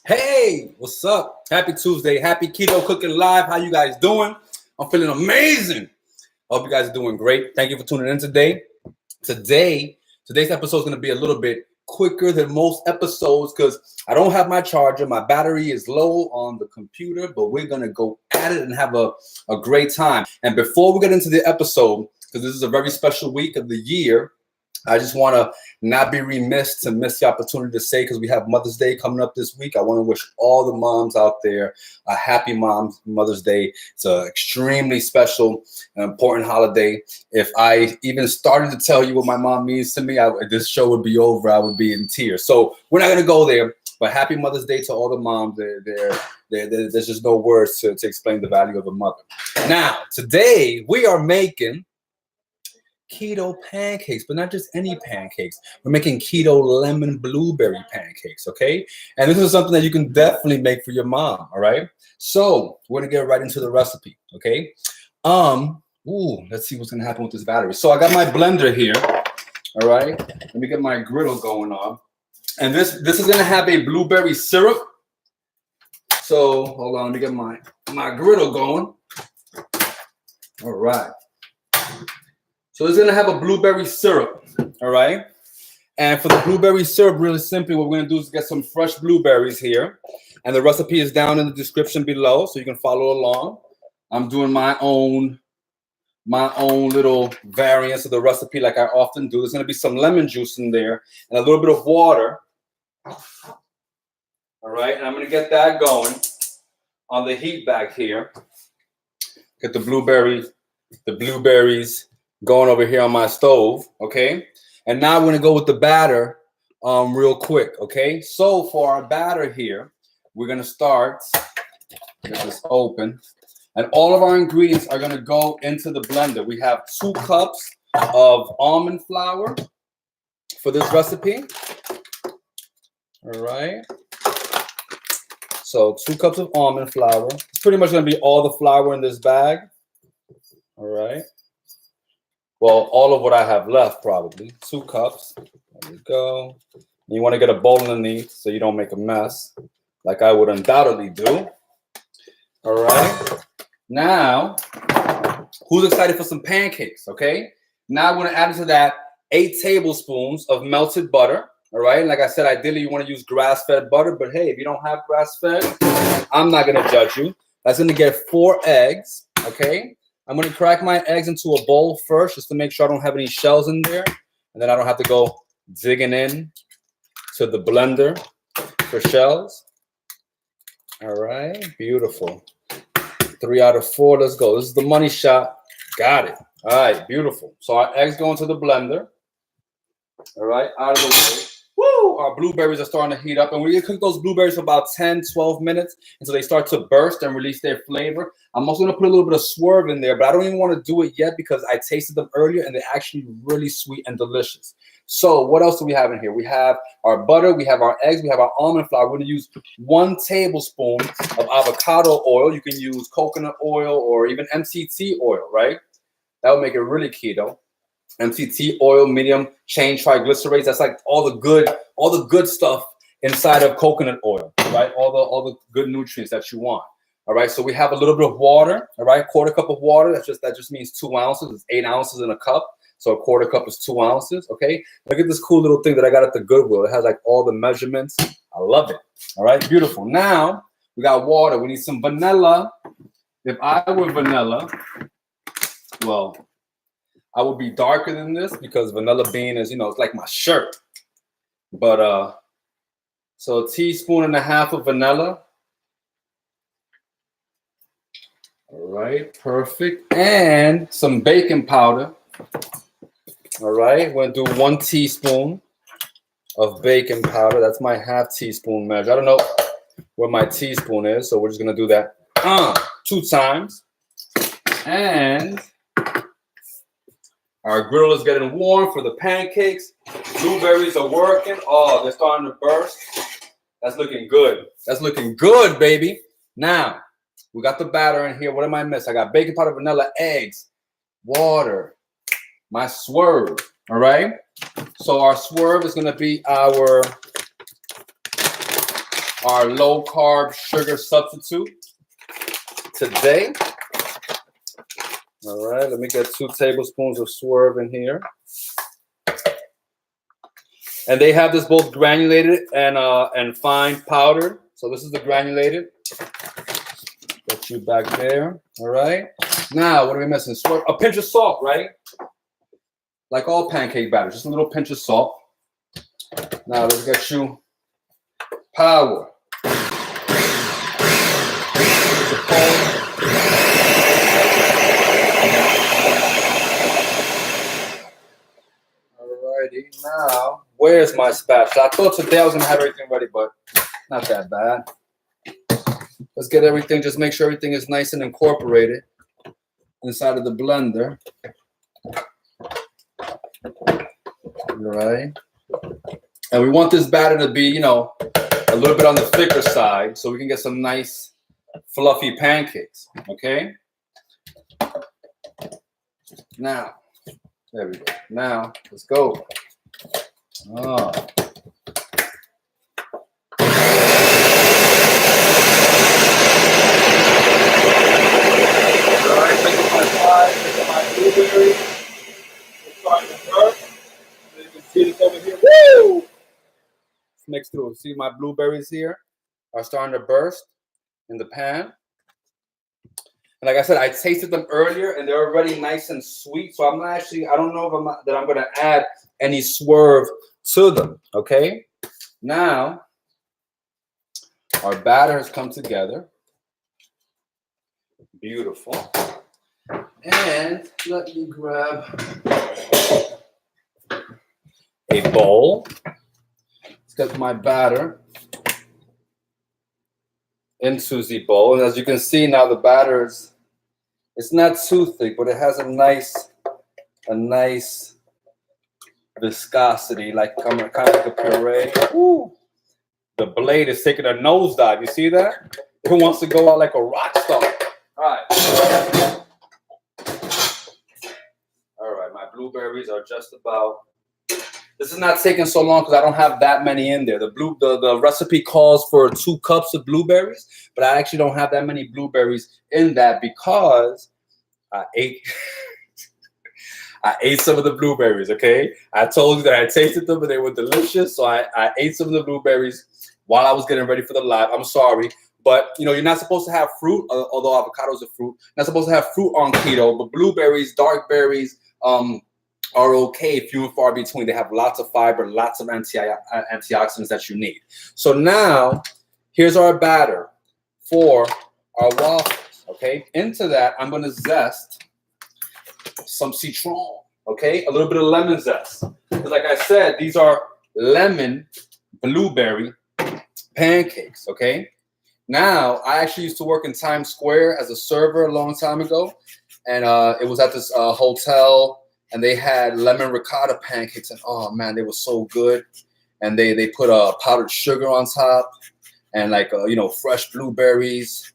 Hey, what's up? Happy Tuesday. Happy Keto Cooking Live. How you guys doing? I'm feeling amazing. I hope you guys are doing great. Thank you for tuning in today. Today's episode is going to be a little bit quicker than most episodes because I don't have my charger. My battery is low on the computer, but we're going to go at it and have a great time. And before we get into the episode, because this is a very special week of the year, I just want to not be remiss to miss the opportunity to say, because we have Mother's Day coming up this week, I want to wish all the moms out there a happy Mother's Day. It's an extremely special and important holiday. If I even started to tell you what my mom means to me, this show would be over. I would be in tears. So we're not going to go there. But happy Mother's Day to all the moms. There's just no words to explain the value of a mother. Now, today we are making keto pancakes, but not just any pancakes. We're making keto lemon blueberry pancakes, okay? And this is something that you can definitely make for your mom, all right? So we're gonna get right into the recipe, okay? Let's see what's gonna happen with this battery. So I got my blender here, all right? Let me get my griddle going on. And this is gonna have a blueberry syrup. So hold on, let me get my griddle going. All right. So it's gonna have a blueberry syrup, all right? And for the blueberry syrup, really simply, what we're gonna do is get some fresh blueberries here. And the recipe is down in the description below, so you can follow along. I'm doing my own little variants of the recipe like I often do. There's gonna be some lemon juice in there and a little bit of water. All right, and I'm gonna get that going on the heat back here. Get the blueberries going over here on my stove, okay? And now we're gonna go with the batter real quick, okay? So for our batter here, we're gonna start, get this open, and all of our ingredients are gonna go into the blender. We have 2 cups of almond flour for this recipe, all right? So 2 cups of almond flour. It's pretty much gonna be all the flour in this bag, all right? Well, all of what I have left, probably. 2 cups. There we go. You want to get a bowl underneath so you don't make a mess, like I would undoubtedly do. All right. Now, who's excited for some pancakes? Okay. Now I'm going to add into that 8 tablespoons of melted butter. All right. And like I said, ideally you want to use grass-fed butter, but hey, if you don't have grass-fed, I'm not going to judge you. That's going to get 4 eggs. Okay. I'm going to crack my eggs into a bowl first just to make sure I don't have any shells in there. And then I don't have to go digging in to the blender for shells. All right, beautiful. 3 out of 4, let's go. This is the money shot. Got it. All right, beautiful. So our eggs go into the blender. All right, out of the way. Woo! Our blueberries are starting to heat up, and we're gonna cook those blueberries for about 10-12 minutes until they start to burst and release their flavor. I'm also gonna put a little bit of swerve in there, but I don't even want to do it yet because I tasted them earlier and they're actually really sweet and delicious. So what else do we have in here? We have our butter, we have our eggs, we have our almond flour. We're gonna use 1 tablespoon of avocado oil. You can use coconut oil or even MCT oil, right? That would make it really keto. MCT oil, medium chain triglycerides. That's like all the good stuff inside of coconut oil, right? All the good nutrients that you want. All right. So we have a little bit of water. All right, 1/4 cup of water. That just means 2 ounces. It's 8 ounces in a cup. So 1/4 cup is 2 ounces. Okay. Look at this cool little thing that I got at the Goodwill. It has like all the measurements. I love it. All right. Beautiful. Now we got water. We need some vanilla. If I were vanilla, well, I would be darker than this because vanilla bean is, it's like my shirt. But so 1.5 teaspoons of vanilla. All right, perfect. And some baking powder. All right, we're gonna do 1 teaspoon of baking powder. That's my 1/2 teaspoon measure. I don't know where my teaspoon is, so we're just gonna do that 2 times. And our griddle is getting warm for the pancakes. Blueberries are working. Oh, they're starting to burst. That's looking good. That's looking good, baby. Now, we got the batter in here. What am I missing? I got baking powder, vanilla, eggs, water, my swerve. All right? So our swerve is going to be our our low carb sugar substitute today. All right, let me get 2 tablespoons of Swerve in here. And they have this both granulated and fine powdered. So this is the granulated. Get you back there. All right. Now, what are we missing? Swerve, a pinch of salt, right? Like all pancake batter, just a little pinch of salt. Now let's get you power. Alrighty, now where's my spatula? I thought today I was gonna have everything ready, but not that bad. Let's get everything, just make sure everything is nice and incorporated inside of the blender. Right. And we want this batter to be, you know, a little bit on the thicker side so we can get some nice fluffy pancakes. Okay. Now, there we go. Now, let's go. Oh. All right, making my pie, making my blueberries. We're starting to burn. You can see this over here. Woo! Let's mix through. See my blueberries here are starting to burst in the pan. And like I said, I tasted them earlier and they're already nice and sweet. So I'm not actually, I don't know if I'm going to add any Swerve to them. Okay. Now, our batter has come together. Beautiful. And let me grab a bowl. Let's get my batter into the bowl. And as you can see now, the batter is, it's not too thick, but it has a nice viscosity, like kind of like a puree. Ooh. The blade is taking a nosedive. You see that? Who wants to go out like a rock star? All right. All right, my blueberries are just about. This is not taking so long because I don't have that many in there. The recipe calls for 2 cups of blueberries, but I actually don't have that many blueberries in that because I ate I ate some of the blueberries, okay? I told you that I tasted them and they were delicious, so I ate some of the blueberries while I was getting ready for the live. I'm sorry, but you know, you're not supposed to have fruit, although avocado is a fruit. You're not supposed to have fruit on keto, but blueberries, dark berries, are okay, few and far between. They have lots of fiber, lots of antioxidants that you need. So now, here's our batter for our waffles, okay? Into that, I'm gonna zest some citron, okay? A little bit of lemon zest. Because like I said, these are lemon blueberry pancakes, okay? Now, I actually used to work in Times Square as a server a long time ago, and it was at this hotel, and they had lemon ricotta pancakes, and oh man, they were so good. And they put powdered sugar on top, and like you know, fresh blueberries.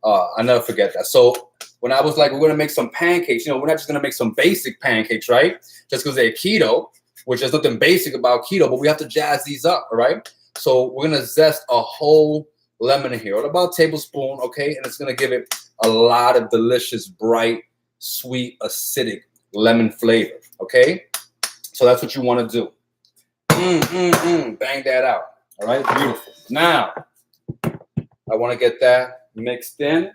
I never forget that. So when I was like, we're gonna make some pancakes, you know, we're not just gonna make some basic pancakes, right? Just because they're keto, which there's nothing basic about keto, but we have to jazz these up, all right? So we're gonna zest a whole lemon in here, about a tablespoon, okay? And it's gonna give it a lot of delicious, bright, sweet, acidic lemon flavor, okay? So that's what you want to do. Bang that out. All right, beautiful. Now, I want to get that mixed in.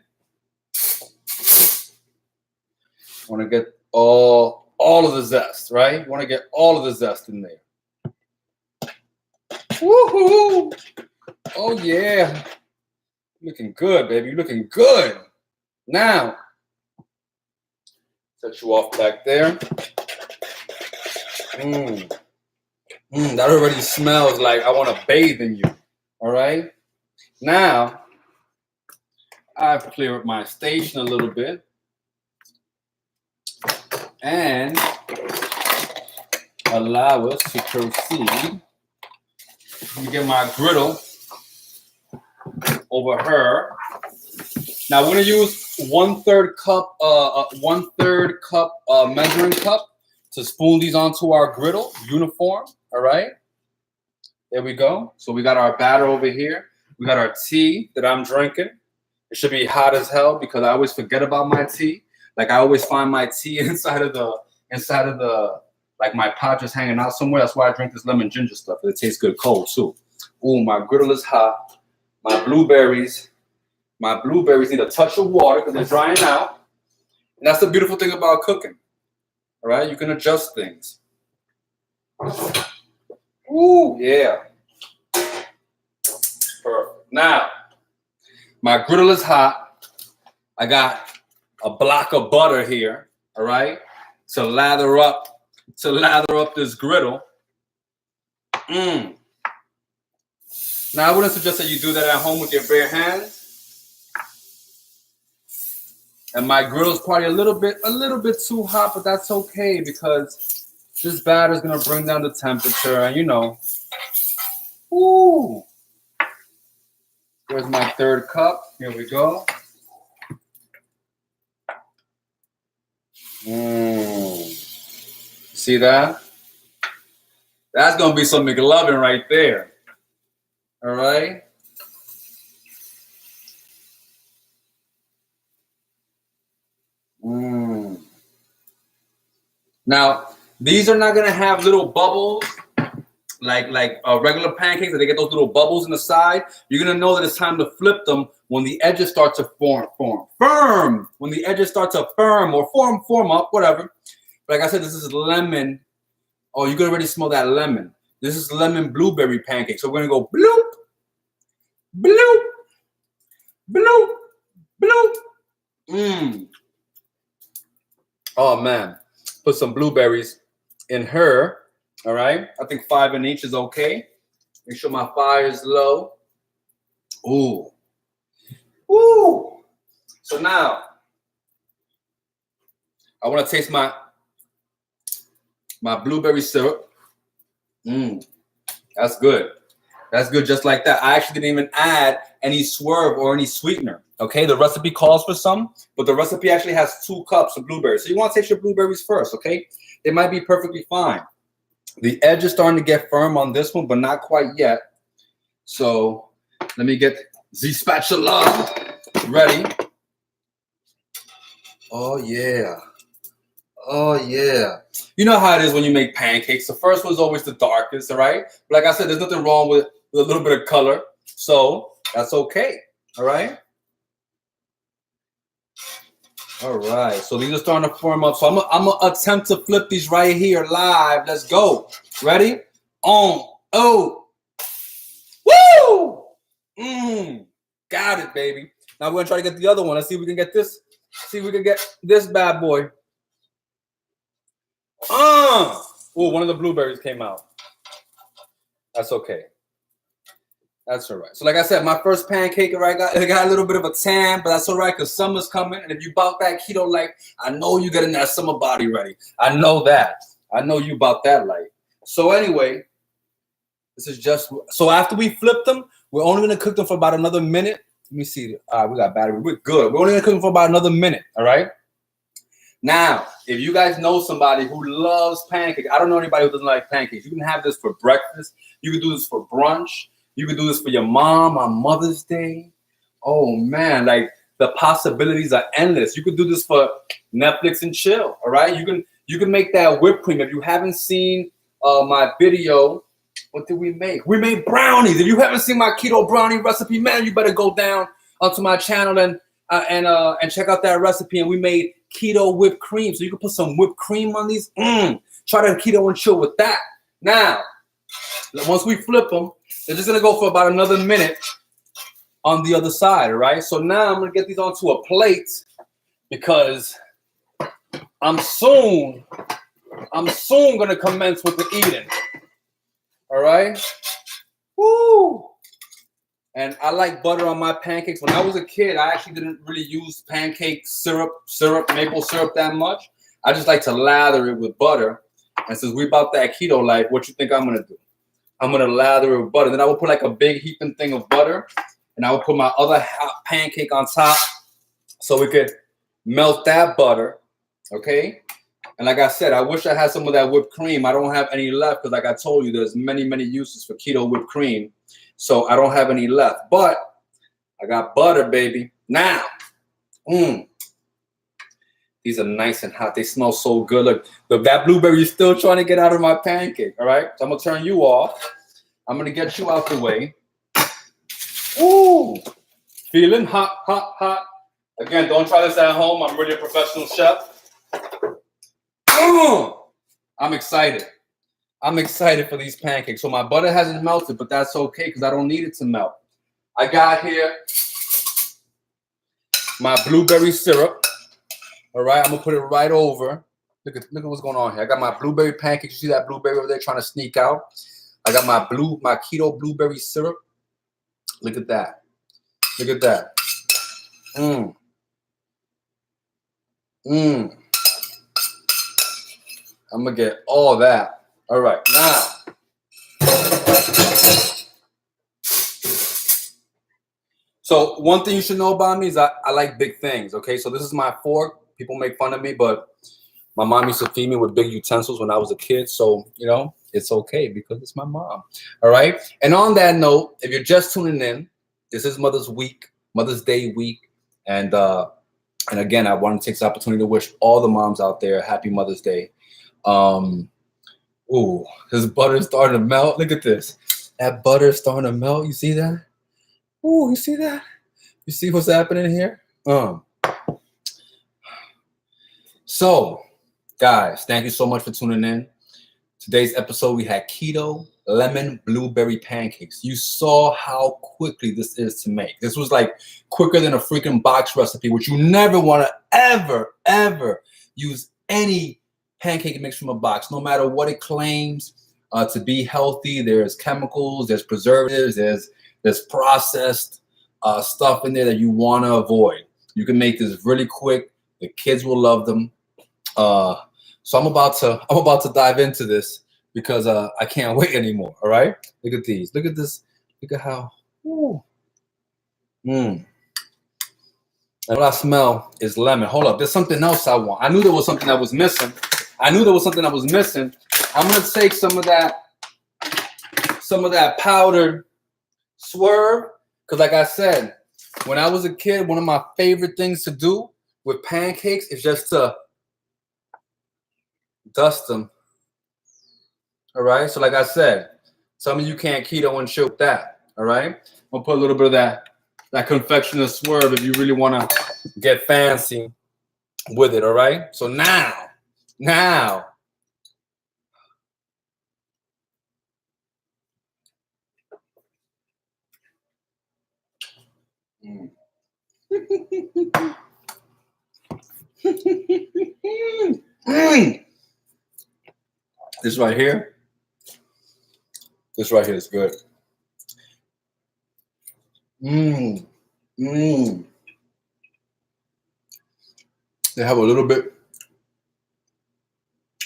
I want to get all of the zest, right? You want to get all of the zest in there. Woohoo! Oh yeah. Looking good, baby. You're looking good. Now, set you off back there. That already smells like I want to bathe in you. All right. Now, I've cleared my station a little bit. And allow us to proceed. Let me get my griddle over her. Now we're gonna use 1/3 cup, 1/3 cup measuring cup to spoon these onto our griddle, uniform. All right, there we go. So we got our batter over here. We got our tea that I'm drinking. It should be hot as hell because I always forget about my tea. Like I always find my tea inside of the like my pot just hanging out somewhere. That's why I drink this lemon ginger stuff. It tastes good cold too. Ooh, my griddle is hot. My blueberries need a touch of water because they're drying out. And that's the beautiful thing about cooking. All right, you can adjust things. Ooh, yeah. Perfect. Now, my griddle is hot. I got a block of butter here, all right, to lather up this griddle. Now, I wouldn't suggest that you do that at home with your bare hands. And my grill's probably a little bit too hot, but that's okay because this batter is gonna bring down the temperature, and you know. Ooh. There's my third cup. Here we go. See that? That's gonna be some McLovin right there. All right. Now, these are not gonna have little bubbles like regular pancakes. That they get those little bubbles in the side. You're gonna know that it's time to flip them when the edges start to firm. When the edges start to firm or form up, whatever. But like I said, this is lemon. Oh, you can already smell that lemon. This is lemon blueberry pancake. So we're gonna go bloop, bloop, bloop, bloop. Oh man, put some blueberries in her. All right, I think 5 in each is okay. Make sure my fire is low. Ooh. So now I want to taste my blueberry syrup. That's good. That's good just like that. I actually didn't even add any swerve or any sweetener. Okay, the recipe calls for some, but the recipe actually has 2 cups of blueberries. So you want to taste your blueberries first, okay? They might be perfectly fine. The edge is starting to get firm on this one, but not quite yet. So let me get the spatula ready. Oh yeah. Oh yeah. You know how it is when you make pancakes. The first one's always the darkest, all right? But like I said, there's nothing wrong with a little bit of color. So that's okay. All right. All right. So these are starting to form up. So I'm gonna attempt to flip these right here live. Let's go. Ready? On. Oh. Woo! Got it, baby. Now we're gonna try to get the other one. Let's see if we can get this. See if we can get this bad boy. Oh, one of the blueberries came out. That's okay. That's all right. So like I said, my first pancake, right, it got a little bit of a tan, but that's all right because summer's coming. And if you bought that keto life, I know you're getting that summer body ready. I know that. I know you about that life. So anyway, this is just, so after we flip them, we're only going to cook them for about another minute. Let me see. All right, we got battery. We're good. We're only going to cook them for about another minute. All right. Now, if you guys know somebody who loves pancakes, I don't know anybody who doesn't like pancakes. You can have this for breakfast. You can do this for brunch. You can do this for your mom on Mother's Day. Oh man, like the possibilities are endless. You could do this for Netflix and chill. All right, you can make that whipped cream. If you haven't seen my video, what did we make? We made brownies. If you haven't seen my keto brownie recipe, man, you better go down onto my channel and check out that recipe. And we made keto whipped cream, so you can put some whipped cream on these. Try to keto and chill with that. Now, once we flip them, they're just gonna go for about another minute on the other side. All right. So now I'm gonna get these onto a plate because I'm soon gonna commence with the eating. All right. Woo! And I like butter on my pancakes. When I was a kid, I actually didn't really use pancake syrup, maple syrup that much. I just like to lather it with butter. And since we about that keto life, what you think I'm gonna do? I'm gonna lather it with butter. Then I will put like a big heaping thing of butter, and I will put my other hot pancake on top, so we could melt that butter. Okay. And like I said, I wish I had some of that whipped cream. I don't have any left because, like I told you, there's many uses for keto whipped cream. So I don't have any left, but I got butter, baby. Now, these are nice and hot. They smell so good. Look, that blueberry is still trying to get out of my pancake. All right, so I'm gonna turn you off. I'm gonna get you out the way. Ooh, feeling hot, hot, hot. Again, don't try this at home. I'm really a professional chef. I'm excited. I'm excited for these pancakes. So my butter hasn't melted, but that's okay because I don't need it to melt. I got here my blueberry syrup. All right, I'm gonna put it right over. Look at what's going on here. I got my blueberry pancakes. You see that blueberry over there trying to sneak out? I got my keto blueberry syrup. Look at that. Look at that. I'm gonna get all that. All right, now. So one thing you should know about me is I like big things, okay? So this is my fork. People make fun of me, but my mom used to feed me with big utensils when I was a kid. So, you know, it's okay because it's my mom, all right? And on that note, if you're just tuning in, this is Mother's Day week. And again, I want to take this opportunity to wish all the moms out there happy Mother's Day. Ooh, this butter is starting to melt. Look at this. That butter is starting to melt. You see that? Ooh, you see that? You see what's happening here? So, guys, thank you so much for tuning in. Today's episode, we had keto lemon blueberry pancakes. You saw how quickly this is to make. This was like quicker than a freaking box recipe, which you never want to ever use any pancake mix from a box, no matter what it claims to be healthy. There's chemicals, there's preservatives, there's processed stuff in there that you want to avoid. You can make this really quick. The kids will love them. So I'm about to dive into this because I can't wait anymore. All right, look at these. Look at this. Look at how. And what I smell is lemon. Hold up, there's something else I want. I knew there was something that was missing. I'm gonna take some of that powdered Swerve, because like I said, when I was a kid, one of my favorite things to do with pancakes is just to dust them. All right, so like I said, some of you can't keto and chill with that. All right, I'm gonna put a little bit of that confectioner Swerve if you really want to get fancy with it. All right, so now this right here is good. They have a little bit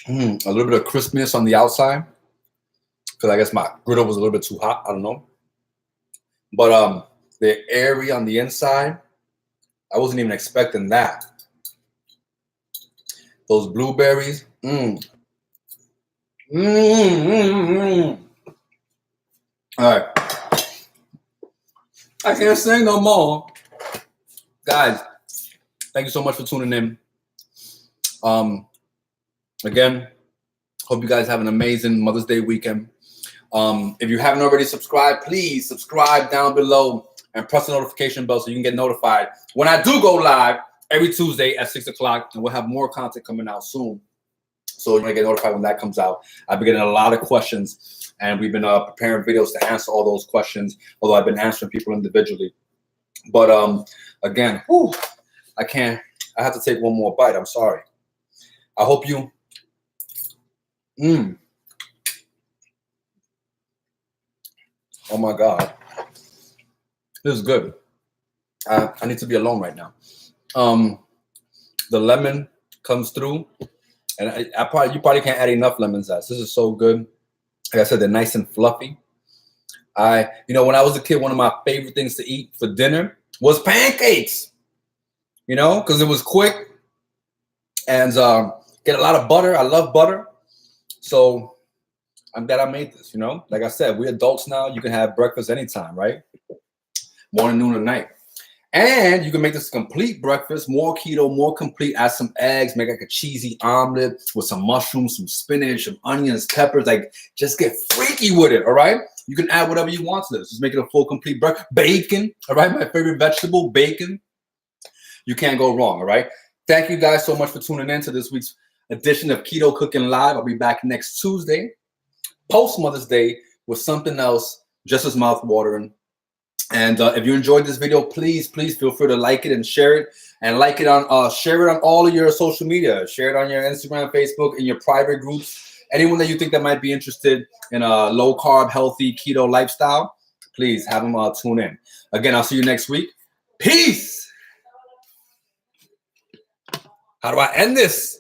of crispiness on the outside because I guess my griddle was a little bit too hot. I don't know, but they're airy on the inside. I wasn't even expecting that. Those blueberries. All right. I can't say no more. Guys, thank you so much for tuning in. Again, hope you guys have an amazing Mother's Day weekend. If you haven't already subscribed, please subscribe down below and press the notification bell so you can get notified when I do go live every Tuesday at 6 o'clock, and we'll have more content coming out soon. So you're gonna get notified when that comes out. I've been getting a lot of questions, and we've been preparing videos to answer all those questions, although I've been answering people individually. But again, I have to take one more bite. I'm sorry. I hope you oh my God. This is good. I need to be alone right now. The lemon comes through, and you probably can't add enough lemon zest. This is so good. Like I said, they're nice and fluffy. When I was a kid, one of my favorite things to eat for dinner was pancakes. Because it was quick and get a lot of butter. I love butter. So I'm glad I made this, you know? Like I said, we're adults now. You can have breakfast anytime, right? Morning, noon, or night. And you can make this a complete breakfast, more keto, more complete. Add some eggs, make like a cheesy omelet with some mushrooms, some spinach, some onions, peppers. Like, just get freaky with it, all right? You can add whatever you want to this. Just make it a full, complete breakfast. Bacon, all right? My favorite vegetable, bacon. You can't go wrong, all right? Thank you guys so much for tuning in to this week's edition of Keto Cooking Live. I'll be back next Tuesday, post Mother's Day, with something else just as mouth-watering. And if you enjoyed this video, please feel free to like it and share it. And like it on, share it on all of your social media. Share it on your Instagram, Facebook, in your private groups. Anyone that you think that might be interested in a low-carb, healthy keto lifestyle, please have them tune in. Again, I'll see you next week. Peace. How do I end this?